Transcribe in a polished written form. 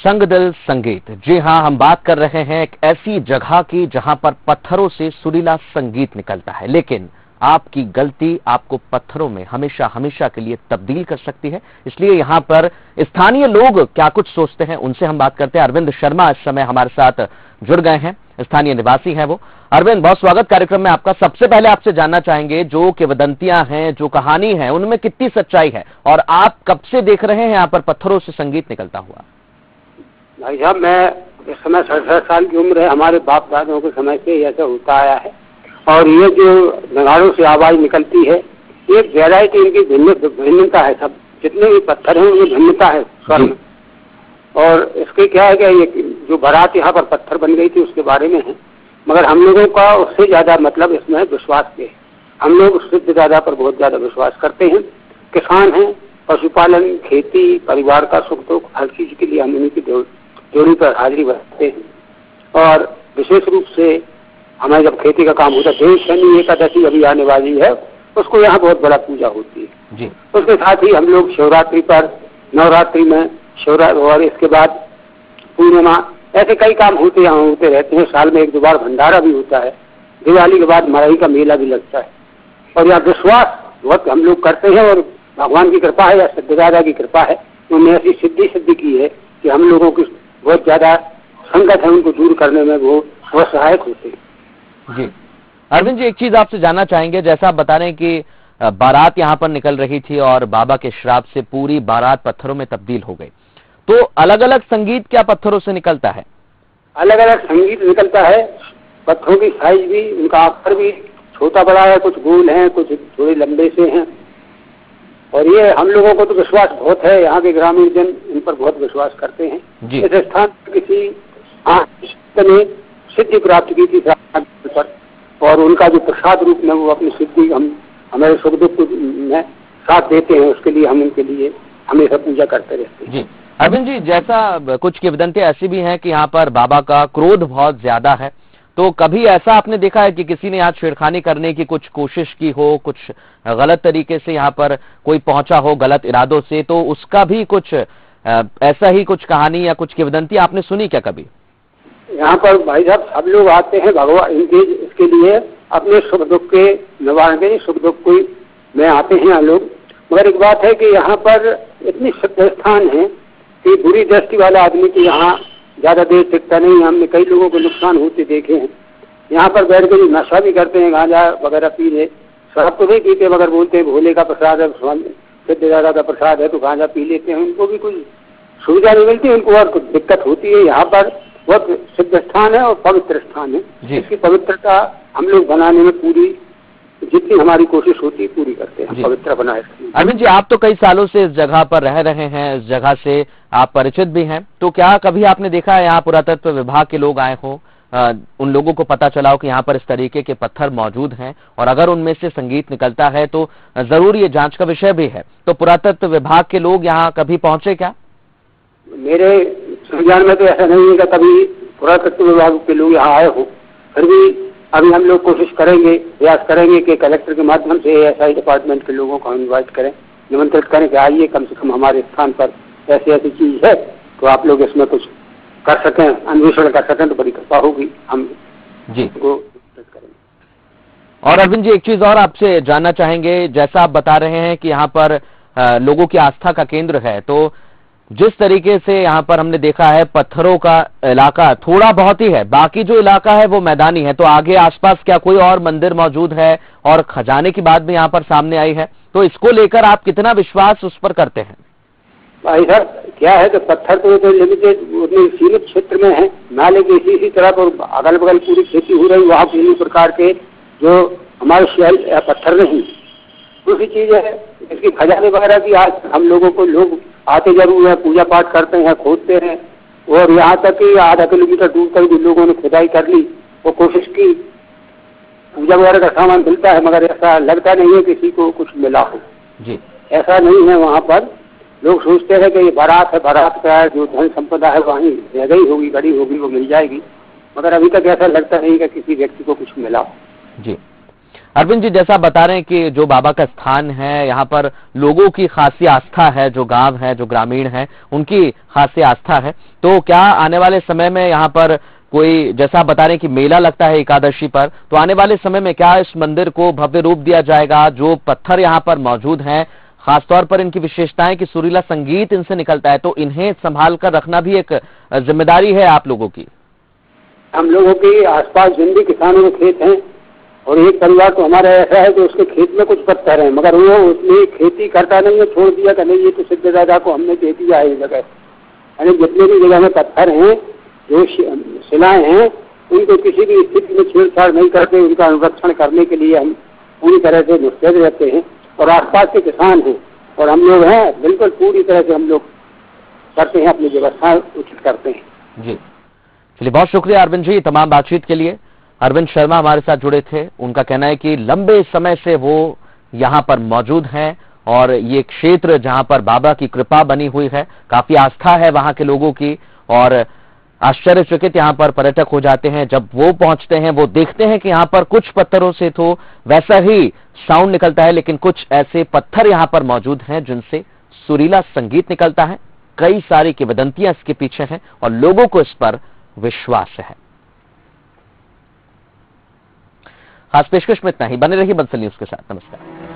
संगदिल संगीत। जी हाँ, हम बात कर रहे हैं एक ऐसी जगह की जहां पर पत्थरों से सुरीला संगीत निकलता है, लेकिन आपकी गलती आपको पत्थरों में हमेशा हमेशा के लिए तब्दील कर सकती है। इसलिए यहां पर स्थानीय लोग क्या कुछ सोचते हैं, उनसे हम बात करते हैं। अरविंद शर्मा इस समय हमारे साथ जुड़ गए हैं, स्थानीय निवासी हैं वो। अरविंद, बहुत स्वागत कार्यक्रम में आपका। सबसे पहले आपसे जानना चाहेंगे, जो किंवदंतियां हैं, जो कहानी है, उनमें कितनी सच्चाई है, और आप कब से देख रहे हैं यहाँ पर पत्थरों से संगीत निकलता हुआ? भाई साहब, मैं इस समय 67 साल की उम्र है। हमारे बाप दादाओं के समय से ऐसा होता आया है। और ये जो नगाड़ों से आवाज निकलती है, ये वैरायटी इनकी भिन्नता है। सब जितने भी पत्थर हैं ये भिन्नता है स्वर में। और इसके क्या है कि ये जो बारात यहाँ पर पत्थर बन गई थी उसके बारे में है, मगर हम लोगों का उससे ज्यादा मतलब इसमें विश्वास पे है। हम लोग सिद्ध दादा पर बहुत ज्यादा विश्वास करते हैं। किसान हैं, पशुपालन, खेती, परिवार का सुख दुख, हर चीज के लिए हम इनकी जोड़ी पर हाजिरी भरते हैं। और विशेष रूप से हमारे जब खेती का काम होता है, देव शनि एकादशी अभी आने वाली है, उसको यहाँ बहुत बड़ा पूजा होती है जी। उसके साथ ही हम लोग शिवरात्रि पर, नवरात्रि में शिवरात्रि, और इसके बाद पूर्णिमा, ऐसे कई काम होते यहाँ होते रहते हैं। साल में एक दो बार भंडारा भी होता है। दिवाली के बाद मरई का मेला भी लगता है। और यहाँ विश्वास बहुत हम लोग करते हैं, और भगवान की कृपा है या सिद्धदादा की कृपा है, उन्होंने ऐसी सिद्धि की है कि हम लोगों की बहुत ज्यादा संकट है, उनको दूर करने में वो सहायक होते हैं जी। अरविंद जी, एक चीज आपसे जानना चाहेंगे, जैसा आप बता रहे हैं कि बारात यहाँ पर निकल रही थी और बाबा के श्राप से पूरी बारात पत्थरों में तब्दील हो गई, तो अलग अलग संगीत क्या पत्थरों से निकलता है? अलग अलग संगीत निकलता है। पत्थरों की साइज भी, उनका आकार भी छोटा बड़ा है, कुछ गोल है, कुछ थोड़े लंबे से हैं। और ये हम लोगों को तो विश्वास बहुत है, यहाँ के ग्रामीण जन इन पर बहुत विश्वास करते हैं। इस स्थान पर किसी ने सिद्धि प्राप्त की थी पर, और उनका जो प्रसाद रूप में वो अपनी सिद्धि हम हमारे सुख दुख में साथ देते हैं, उसके लिए हम उनके लिए हमेशा पूजा करते रहते हैं जी। अरविंद जी, जैसा कुछ किंवदंतियां ऐसी भी हैं कि यहाँ पर बाबा का क्रोध बहुत ज्यादा है, तो कभी ऐसा आपने देखा है कि किसी ने यहाँ छेड़खानी करने की कुछ कोशिश की हो, कुछ गलत तरीके से यहाँ पर कोई पहुंचा हो गलत इरादों से, तो उसका भी कुछ ऐसा ही कुछ कहानी या कुछ किंवदंती आपने सुनी क्या कभी? यहाँ पर भाई साहब सब लोग आते हैं भगवान इनके इसके लिए, अपने सुख दुख के निवारण के लिए, सुख दुख कोई में आते हैं यहाँ लोग। मगर एक बात है कि यहाँ पर इतनी सिद्ध स्थान है कि बुरी दृष्टि वाला आदमी की यहाँ ज्यादा देर टिकता नहीं। हमने कई लोगों को नुकसान होते देखे हैं। यहाँ पर बैठ कर नशा भी करते हैं, गांजा वगैरह पी ले। शराब तो नहीं पीते, मगर बोलते हैं भोले का प्रसाद है, सिद्ध दादा का प्रसाद है, तो गांजा पी लेते हैं। उनको भी कुछ सुविधा नहीं मिलती, उनको और कुछ दिक्कत होती है। यहाँ पर बहुत सिद्ध स्थान है और पवित्र स्थान है। इसकी पवित्रता हम लोग बनाने में पूरी जितनी हमारी कोशिश होती है पूरी करते हैं, पवित्र बनाए। अरविंद जी, आप तो कई सालों से इस जगह पर रह रहे हैं, इस जगह से आप परिचित भी हैं, तो क्या कभी आपने देखा है यहाँ पुरातत्व विभाग के लोग आए हों, उन लोगों को पता चला हो कि यहाँ पर इस तरीके के पत्थर मौजूद हैं, और अगर उनमें से संगीत निकलता है तो जरूर ये जांच का विषय भी है, तो पुरातत्व विभाग के लोग यहाँ कभी पहुंचे क्या? मेरे संज्ञान में तो ऐसा नहीं है कि कभी पुरातत्व विभाग के लोग यहाँ आए हो। फिर भी अभी हम लोग कोशिश करेंगे, प्रयास करेंगे कि कलेक्टर के माध्यम से एसआई डिपार्टमेंट के लोगों को इन्वाइट करें, निमंत्रित करें कि आइए, कम से कम हमारे स्थान पर ऐसी ऐसी चीज है, तो आप लोग इसमें कुछ कर सकें, अन्वेषण कर सकें, तो बड़ी कृपा होगी। हम जी को करेंगे। और अरविंद जी, एक चीज और आपसे जानना चाहेंगे, जैसा आप बता रहे हैं कि यहाँ पर लोगों की आस्था का केंद्र है, तो जिस तरीके से यहाँ पर हमने देखा है पत्थरों का इलाका थोड़ा बहुत ही है, बाकी जो इलाका है वो मैदानी है, तो आगे आसपास क्या कोई और मंदिर मौजूद है, और खजाने की बात भी यहाँ पर सामने आई है, तो इसको लेकर आप कितना विश्वास उस पर करते हैं? भाई साहब, क्या है कि पत्थर तो लिमिटेड सीमित क्षेत्र में है, नाले के इसी तरह पर अगल बगल पूरी खेती हो रही, वहाँ किसी प्रकार के जो हमारे शहर पत्थर नहीं। दूसरी चीज है इसकी खजाने वगैरह की, आज हम लोगों को लोग आते जरूर है, पूजा पाठ करते हैं, खोदते हैं, और यहाँ तक कि आधा किलोमीटर दूर तक भी लोगों ने खुदाई कर ली, वो कोशिश की, पूजा वगैरह का सामान मिलता है, मगर ऐसा लगता नहीं है किसी को कुछ मिला हो जी। ऐसा नहीं है। वहाँ पर लोग सोचते हैं कि ये बारात है, बारात का जो धन संपदा है वहीं रह गई होगी, गड़ी होगी, वो मिल जाएगी, मगर अभी तक ऐसा लगता नहीं कि किसी व्यक्ति को कुछ मिला हो जी। अरविंद जी, जैसा बता रहे हैं कि जो बाबा का स्थान है, यहाँ पर लोगों की खासी आस्था है, जो गांव है, जो ग्रामीण है, उनकी खासी आस्था है। तो क्या आने वाले समय में यहाँ पर कोई, जैसा आप बता रहे हैं कि मेला लगता है एकादशी पर, तो आने वाले समय में क्या इस मंदिर को भव्य रूप दिया जाएगा? जो पत्थर यहाँ पर मौजूद हैं, खासतौर पर इनकी विशेषताएं कि सुरीला संगीत इनसे निकलता है, तो इन्हें संभाल कर रखना भी एक जिम्मेदारी है आप लोगों की। हम लोगों के आसपास जिन भी किसानों के खेत हैं, और एक परिवार तो हमारा ऐसा है कि उसके खेत में कुछ पत्थर हैं, मगर वो उसमें खेती करता नहीं है, छोड़ दिया कि नहीं ये तो सिद्ध दादा को हमने दे दिया है ये जगह। यानी जितने भी जगह में पत्थर हैं, जो शिलाएं हैं, उनको किसी भी स्थिति में छेड़छाड़ नहीं करते। उनका अनुरक्षण करने के लिए हम पूरी तरह से मुस्तैद रहते हैं, और आसपास के किसान हैं और हम लोग हैं, बिल्कुल पूरी तरह से हम लोग करते हैं, अपनी व्यवस्था उचित करते हैं। जी, चलिए, बहुत शुक्रिया अरविंद जी तमाम बातचीत के लिए। अरविंद शर्मा हमारे साथ जुड़े थे। उनका कहना है कि लंबे समय से वो यहाँ पर मौजूद हैं और ये क्षेत्र जहाँ पर बाबा की कृपा बनी हुई है, काफी आस्था है वहाँ के लोगों की, और आश्चर्यचकित यहाँ पर पर्यटक हो जाते हैं जब वो पहुंचते हैं, वो देखते हैं कि यहाँ पर कुछ पत्थरों से तो वैसा ही साउंड निकलता है, लेकिन कुछ ऐसे पत्थर यहाँ पर मौजूद हैं जिनसे सुरीला संगीत निकलता है। कई सारी किंवदंतियां इसके पीछे हैं और लोगों को इस पर विश्वास है। खास पेशकश में इतना ही। बने रहिए बंसल न्यूज के साथ। नमस्कार।